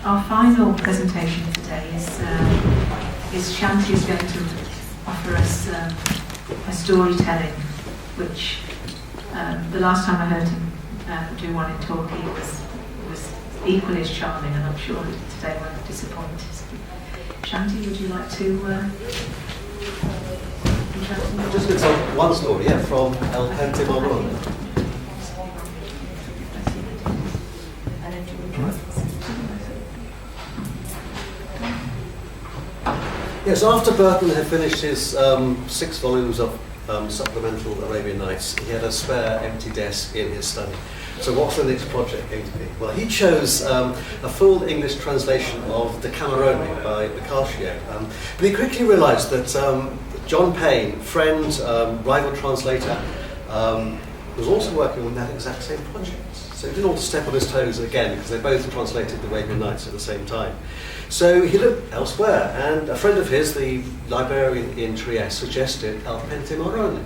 Our final presentation today is Shanty is going to offer us a storytelling, which the last time I heard him do one in Torquay was equally as charming, and I'm sure today won't disappoint us. Shanty, would you like to? Just going to tell one story, from Pentamerone. Yes, after Burton had finished his 6 volumes of supplemental Arabian Nights, he had a spare empty desk in his study. So what's the next project going to be? Well, he chose a full English translation of Pentamerone by Boccaccio. But he quickly realised that John Payne, friend, rival translator, was also working on that exact same project. So he didn't want to step on his toes again, because they both translated the Arabian Nights at the same time. So he looked elsewhere, and a friend of his, the librarian in Trieste, suggested El Pentamerone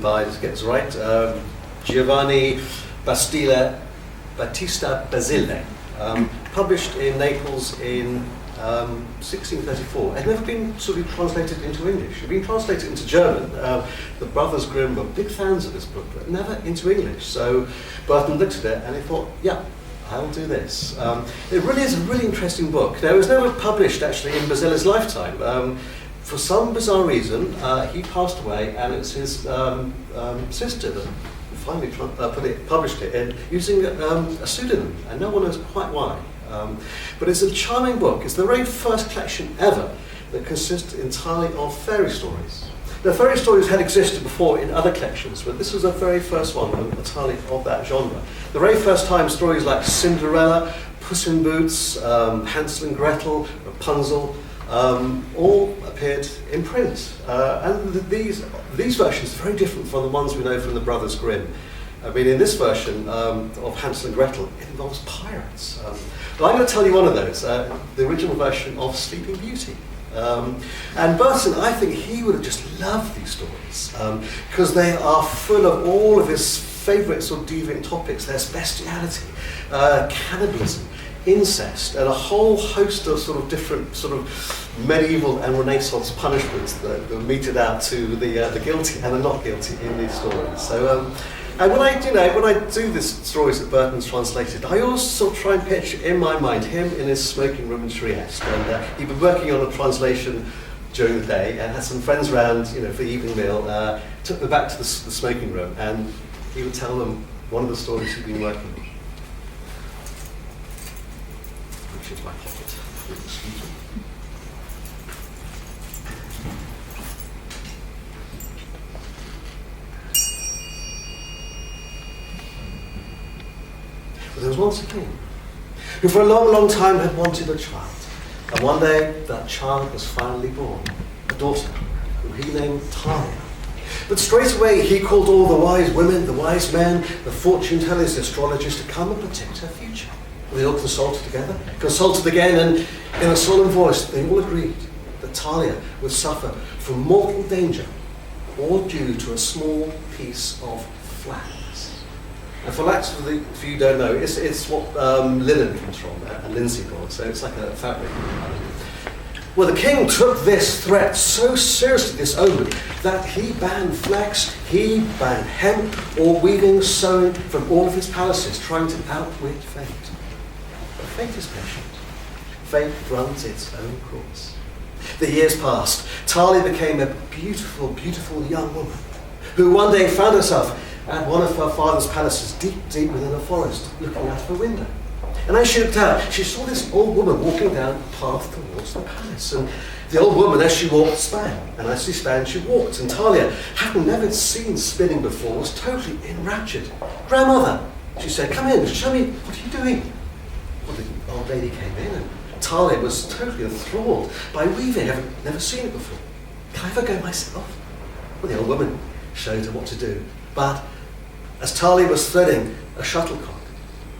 by, let's get this right, Giovanni Battista Basile, published in Naples in 1634. It had never been sort of translated into English. It had been translated into German. The Brothers Grimm were big fans of this book, but never into English. So Burton looked at it and he thought, yeah, I'll do this. It really is a really interesting book. Now, it was never published actually in Basile's lifetime. For some bizarre reason, he passed away, and it's his sister that finally published it using a pseudonym, and no one knows quite why. But it's a charming book. It's the very first collection ever that consists entirely of fairy stories. Now, fairy stories had existed before in other collections, but this was the very first one entirely of that genre. The very first time stories like Cinderella, Puss in Boots, Hansel and Gretel, Rapunzel, all appeared in print. And these versions are very different from the ones we know from the Brothers Grimm. I mean, in this version of Hansel and Gretel, it involves pirates. But I'm going to tell you one of those, the original version of Sleeping Beauty. And Burton, I think he would have just loved these stories, because they are full of all of his favourite sort of deviant topics. There's bestiality, cannibalism, incest, and a whole host of sort of different sort of medieval and Renaissance punishments that are meted out to the guilty and the not guilty in these stories. So, and when I do these stories that Burton's translated, I always sort of try and picture in my mind him in his smoking room in Trieste, and he'd been working on a translation during the day and had some friends around, for the evening meal. Took them back to the smoking room, and he would tell them one of the stories he'd been working on. Which is my pocket. Excuse me. But there was once a king who for a long, long time had wanted a child. And one day that child was finally born, a daughter, whom he named Talia. But straight away he called all the wise women, the wise men, the fortune tellers, the astrologers to come and predict her future. And they all consulted together, consulted again, and in a solemn voice they all agreed that Talia would suffer from mortal danger, all due to a small piece of flax. And flax, for you who don't know, it's what linen comes from, and linseed oil, so it's like a fabric. Well, the king took this threat so seriously, this omen, that he banned flax, he banned hemp, or weaving, sewing from all of his palaces, trying to outwit fate. But fate is patient. Fate runs its own course. The years passed. Talia became a beautiful, beautiful young woman, who one day found herself at one of her father's palaces, deep, deep within a forest, looking out of a window. And as she looked out, she saw this old woman walking down the path towards the palace. And the old woman, as she walked, span. And as she span, she walked. And Talia, having never seen spinning before, was totally enraptured. "Grandmother," she said, "come in, show me, what are you doing?" Well, the old lady came in, and Talia was totally enthralled by weaving, having never seen it before. "Can I ever go myself?" Well, the old woman showed her what to do. But as Talia was threading a shuttlecock,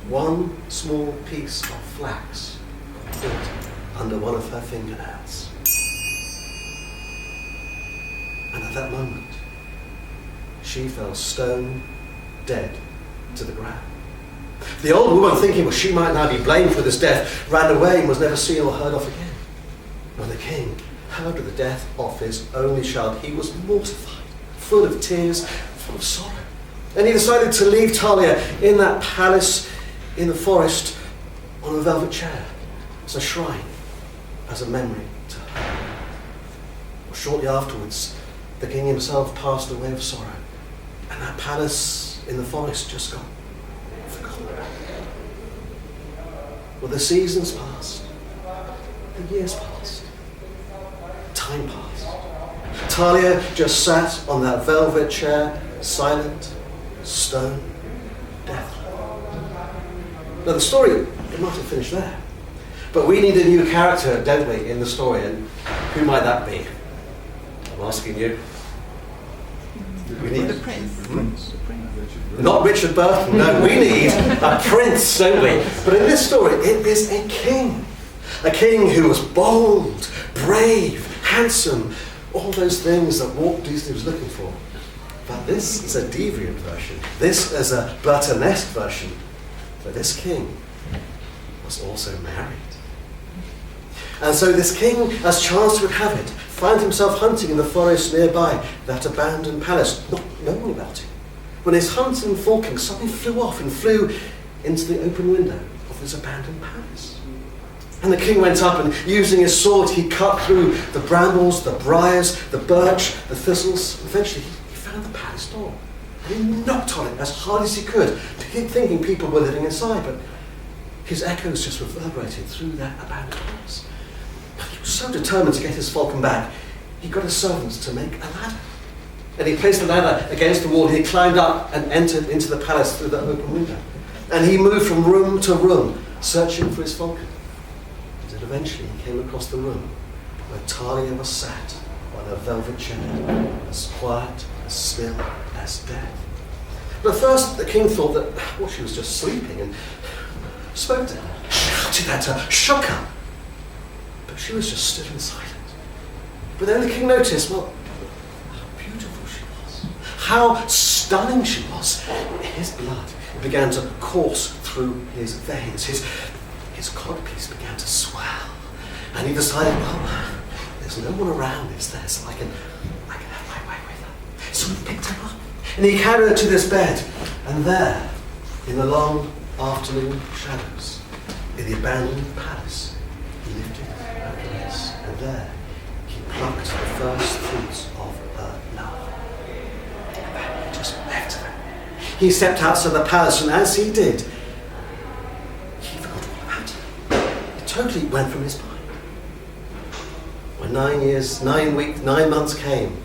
one small piece of flax got caught under one of her fingernails. And at that moment, she fell stone dead to the ground. The old woman, thinking, well, she might now be blamed for this death, ran away and was never seen or heard of again. When the king heard of the death of his only child, he was mortified, full of tears, full of sorrow. And he decided to leave Talia in that palace in the forest on a velvet chair as a shrine, as a memory to her. Well, shortly afterwards, the king himself passed away of sorrow, and that palace in the forest just got forgotten. Well, the seasons passed, the years passed, time passed. Talia just sat on that velvet chair, silent, stone, deathly. Now the story, it might have finished there. But we need a new character, don't we, in the story, and who might that be? I'm asking you. We need the prince. Not Richard Burton, no, we need a prince, don't we? But in this story, it is a king. A king who was bold, brave, handsome, all those things that Walt Disney was looking for. But this is a deviant version. This is a Burtonesque version. But this king was also married. And so this king, as chance would have it, found himself hunting in the forest nearby, that abandoned palace, not knowing about it. When his hunting and falcon suddenly flew off and flew into the open window of this abandoned palace. And the king went up and, using his sword, he cut through the brambles, the briars, the birch, the thistles. Eventually, he found the palace door. And he knocked on it as hard as he could, thinking people were living inside, but his echoes just reverberated through that abandoned house. He was so determined to get his falcon back, he got his servants to make a ladder. And he placed the ladder against the wall. He climbed up and entered into the palace through the open window. And he moved from room to room, searching for his falcon. And eventually he came across the room where Talia was sat on a velvet chair, as quiet, as still as death. But at first the king thought that, well, she was just sleeping, and spoke to her, shouted at her, shook her. But she was just still and silent. But then the king noticed, well, how beautiful she was, how stunning she was. His blood began to course through his veins. His codpiece began to swell. And he decided, well, there's no one around, is there? So I can have my way with her. So he picked her up and he carried her to this bed. And there, in the long afternoon shadows, in the abandoned palace, he lifted her dress. And there, he plucked the first fruits of her love. And then he just left her. He stepped outside the palace, and as he did, he forgot all about her. It totally went from his mind. When 9 months came,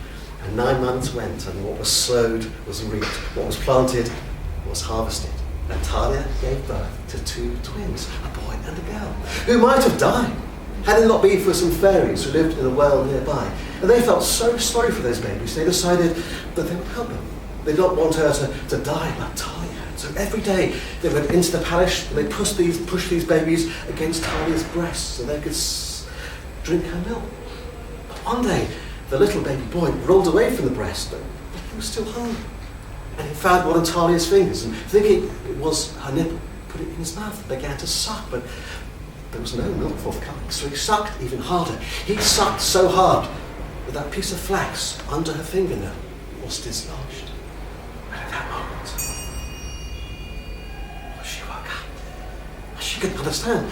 and 9 months went, and what was sowed was reaped, what was planted was harvested. And Talia gave birth to 2 twins, a boy and a girl, who might have died had it not been for some fairies who lived in a well nearby. And they felt so sorry for those babies, they decided that they would help them. They did not want her to die like Talia. So every day they went into the palace and they pushed these babies against Talia's breasts so they could drink her milk. But one day, the little baby boy rolled away from the breast, but he was still hungry. And he found one of Talia's fingers, and thinking it was her nipple, put it in his mouth and began to suck, but there was no milk forthcoming, so he sucked even harder. He sucked so hard that piece of flax under her fingernail was dislodged. And at that moment, she woke up. She couldn't understand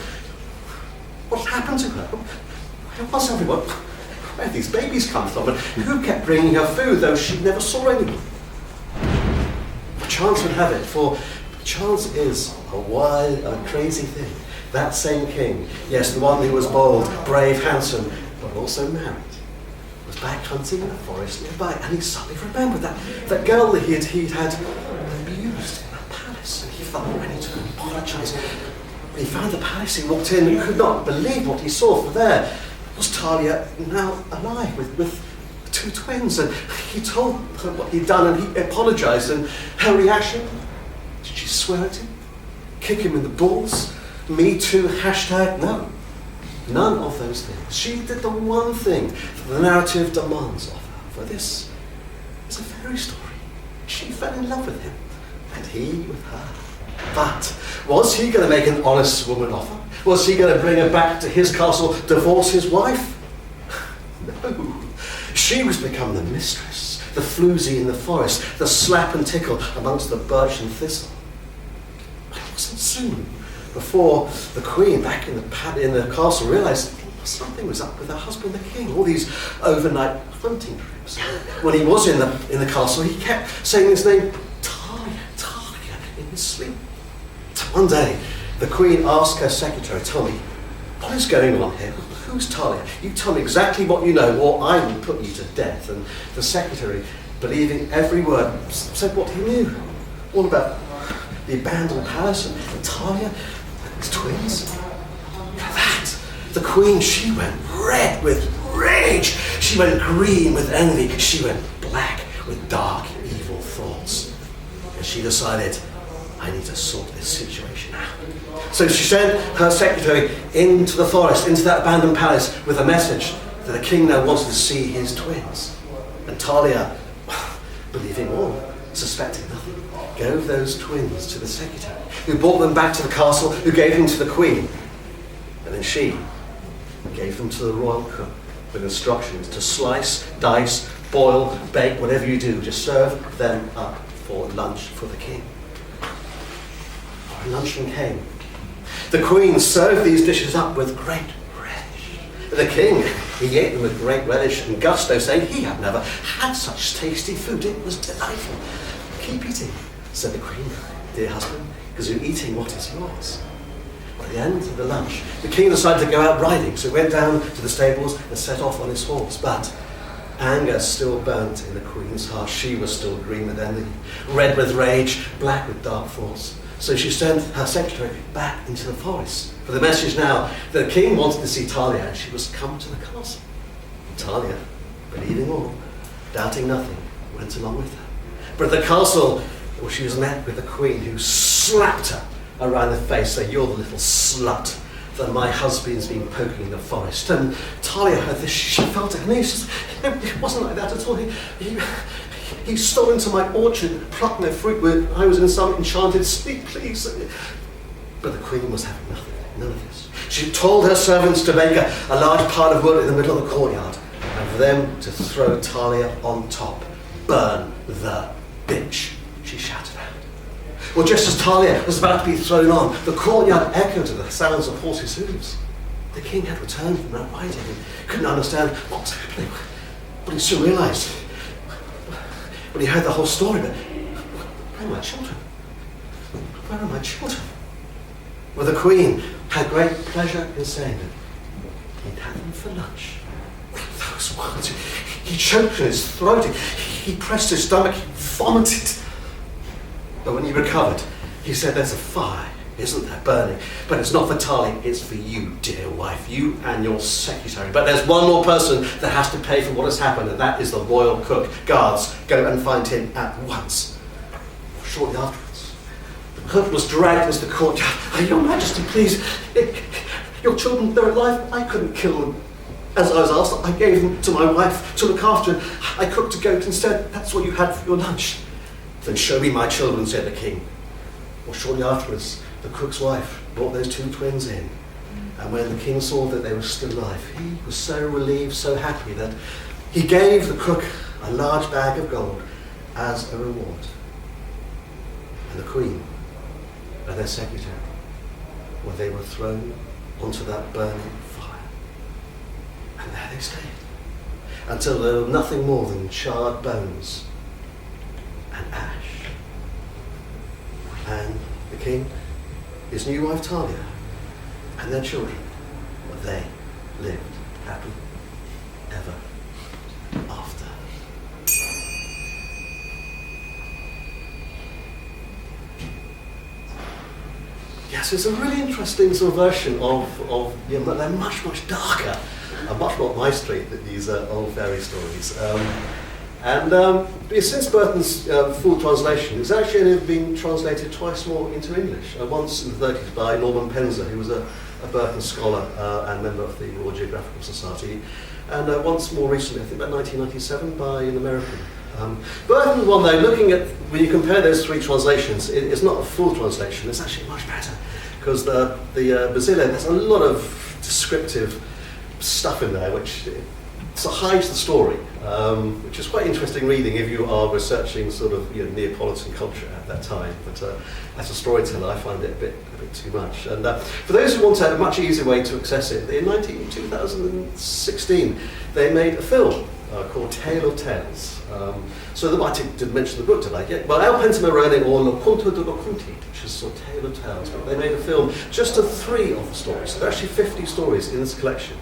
what had happened to her. Where was everyone? Where had these babies come from? And who kept bringing her food, though she never saw anyone? Chance would have it, for chance is a wild, a crazy thing. That same king, yes, the one who was bold, brave, handsome, but also married, was back hunting in the forest nearby, and he suddenly remembered that girl that he had abused in that palace, and he felt ready to apologize. When he found the palace, he walked in and could not believe what he saw, for there was Talia now alive with 2 twins, and he told her what he'd done, and he apologized, and her reaction, did she swear at him? Kick him in the balls? Me too, hashtag? No. None of those things. She did the one thing that the narrative demands of her, for this is a fairy story. She fell in love with him, and he with her. But was he going to make an honest woman offer? Was he going to bring her back to his castle, divorce his wife? No. She was become the mistress, the floozy in the forest, the slap and tickle amongst the birch and thistle. But it wasn't soon before the queen back in the castle realised something was up with her husband, the king. All these overnight hunting trips. When he was in the castle, he kept saying his name, Talia, in his sleep. One day, the queen asked her secretary, Tommy, what is going on here? Who's Talia? You tell me exactly what you know, or I will put you to death. And the secretary, believing every word, said what he knew. All about the abandoned palace and Talia and his twins. That, the queen, she went red with rage. She went green with envy. She went black with dark, evil thoughts. And she decided, I need to sort this situation out. So she sent her secretary into the forest, into that abandoned palace, with a message that the king now wanted to see his twins. And Talia, believing all, suspecting nothing, gave those twins to the secretary, who brought them back to the castle, who gave them to the queen. And then she gave them to the royal cook with instructions to slice, dice, boil, bake, whatever you do, just serve them up for lunch for the king. Luncheon came. The queen served these dishes up with great relish. The king, he ate them with great relish and gusto, saying he had never had such tasty food. It was delightful. Keep eating, said the queen, dear husband, because you're eating what is yours. At the end of the lunch, the king decided to go out riding, so he went down to the stables and set off on his horse. But anger still burnt in the queen's heart. She was still green with envy, red with rage, black with dark thoughts. So she sent her secretary back into the forest for the message now that the king wanted to see Talia and she was come to the castle. Talia, believing all, doubting nothing, went along with her. But at the castle, well, she was met with the queen, who slapped her around the face, saying, you're the little slut that my husband's been poking in the forest. And Talia heard this, she felt it, and he says, it wasn't like that at all. He stole into my orchard, plucked my fruit when I was in some enchanted sleep, please. But the queen was having nothing, none of this. She told her servants to make a large pile of wood in the middle of the courtyard, and for them to throw Talia on top. Burn the bitch, she shouted out. Well, just as Talia was about to be thrown on, the courtyard echoed to the sounds of horses' hooves. The king had returned from that riding and couldn't understand what was happening. But he soon realised, when he heard the whole story, but where are my children? Where are my children? Well, the queen had great pleasure in saying that he'd had them for lunch. Those words, he choked in his throat, he pressed his stomach, he vomited. But when he recovered, he said, there's a fire, isn't there, burning? But it's not for Talia, it's for you, dear wife, you and your secretary. But there's one more person that has to pay for what has happened, and that is the royal cook. Guards, go and find him at once. Shortly afterwards, the cook was dragged into the courtyard. Your Majesty, please, your children, they're alive. I couldn't kill them. As I was asked, I gave them to my wife to look after, and I cooked a goat instead. That's what you had for your lunch. Then show me my children, said the king. Well, shortly afterwards, the cook's wife brought those two twins in. And when the king saw that they were still alive, he was so relieved, so happy, that he gave the cook a large bag of gold as a reward. And the queen and their secretary, well, they were thrown onto that burning fire. And there they stayed, until there were nothing more than charred bones and ash. And the king, his new wife Talia, and their children, well, they lived happy ever after. Yes, it's a really interesting sort of version of they're much darker and much more my street than these old fairy stories. Since Burton's full translation, it's actually only been translated twice more into English. Once in the 30s by Norman Pensar, who was a Burton scholar and member of the Royal Geographical Society, and once more recently, I think about 1997, by an American Burton one, though, looking at, when you compare those three translations, it's not a full translation, it's actually much better. Because the Basile, there's a lot of descriptive stuff in there which hides the story, which is quite interesting reading if you are researching sort of Neapolitan culture at that time. But as a storyteller, I find it a bit too much. And for those who want a much easier way to access it, in 2016 they made a film called Tale of Tales. So I did mention the book, did I? Yeah. Well, El Pentamerone or Lo Conto de lo Conti, which is sort of Tale of Tales. But they made a film just of 3 of the stories. So there are actually 50 stories in this collection.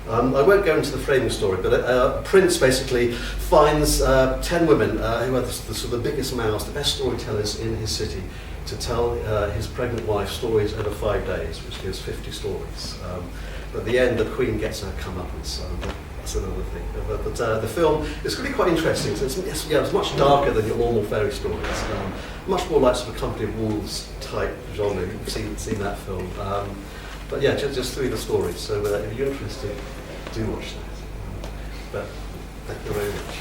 I won't go into the framing story, but a prince basically finds 10 women who are the sort of the biggest mouths, the best storytellers in his city, to tell his pregnant wife stories over 5 days, which gives 50 stories. But at the end, the queen gets her comeuppance. That's another thing. But the film is really quite interesting. So it's much darker than your normal fairy stories. Much more like sort of Company of Wolves type genre. You've seen that film. But yeah, just through the stories. So if you're interested, do watch that. But thank you very much.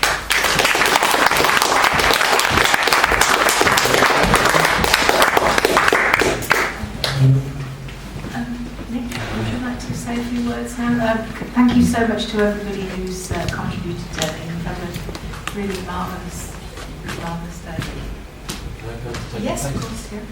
Nick, would you like to say a few words now? Thank you so much to everybody who's contributed today. We've had a really marvellous day. Yes, of course, yeah.